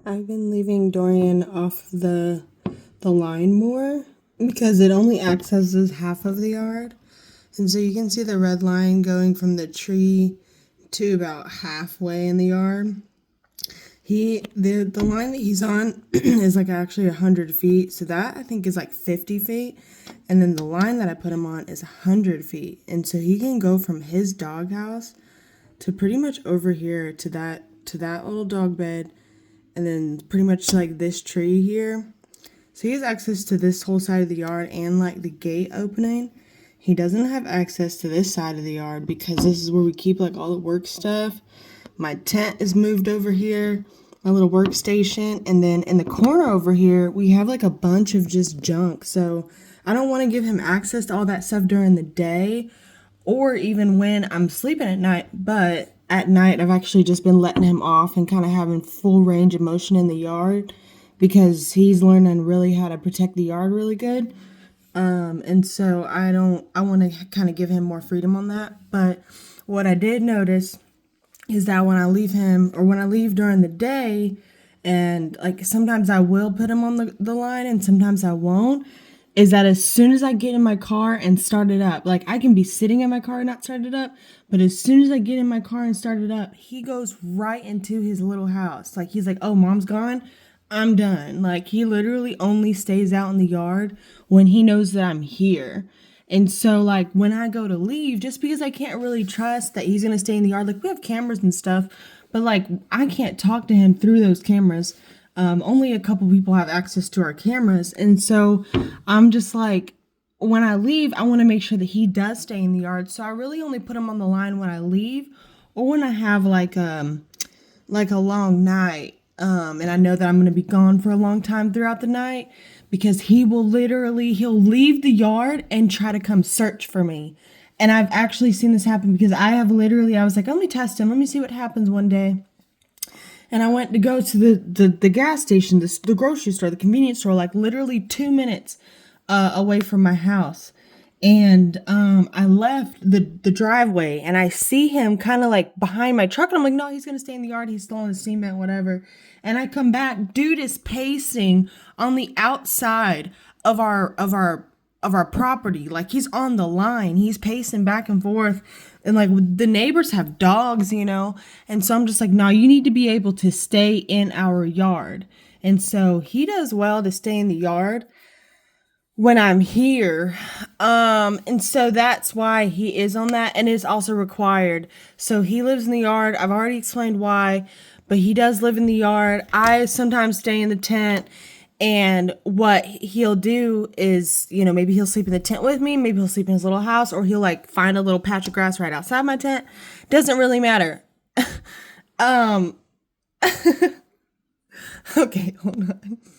I've been leaving Dorian off the line more because it only accesses half of the yard. And so you can see the red line going from the tree to about halfway in the yard. The line that he's on is like actually 100 feet. So that I think is like 50 feet. And then the line that I put him on is 100 feet. And so he can go from his doghouse to pretty much over here to that little dog bed, and then pretty much like this tree here. So he has access to this whole side of the yard and like the gate opening. He doesn't have access to this side of the yard because this is where we keep like all the work stuff. My tent is moved over here, my little workstation, and then in the corner over here we have like a bunch of just junk. So I don't want to give him access to all that stuff during the day or even when I'm sleeping at night, but at night I've actually just been letting him off and kind of having full range of motion in the yard because he's learning really how to protect the yard really good. And so I want to kind of give him more freedom on that. But what I did notice is that when I leave him, or when I leave during the day, and like sometimes I will put him on the line and sometimes I won't, is that as soon as I get in my car and start it up, like I can be sitting in my car and not start it up, but as soon as I get in my car and start it up, he goes right into his little house. Like he's like, oh, mom's gone, I'm done. Like he literally only stays out in the yard when he knows that I'm here. And so like when I go to leave, just because I can't really trust that he's gonna stay in the yard, like we have cameras and stuff, but like I can't talk to him through those cameras. Only a couple people have access to our cameras. And so I'm just like, when I leave, I want to make sure that he does stay in the yard. So I really only put him on the line when I leave or when I have like a long night. And I know that I'm going to be gone for a long time throughout the night because he'll leave the yard and try to come search for me. And I've actually seen this happen because I was like, let me test him. Let me see what happens one day. And I went to go to the gas station, the grocery store, the convenience store, like literally 2 minutes away from my house. And I left the driveway and I see him kind of like behind my truck. And I'm like, no, he's going to stay in the yard. He's still on the cement, whatever. And I come back. Dude is pacing on the outside of our property. Like he's on the line. He's pacing back and forth. And like the neighbors have dogs, and so I'm just like, no, you need to be able to stay in our yard. And so he does well to stay in the yard when I'm here. And so that's why he is on that, and it's also required. So he lives in the yard. I've already explained why, but he does live in the yard. I sometimes stay in the tent. And what he'll do is, maybe he'll sleep in the tent with me. Maybe he'll sleep in his little house, or he'll like find a little patch of grass right outside my tent. Doesn't really matter. Okay, hold on.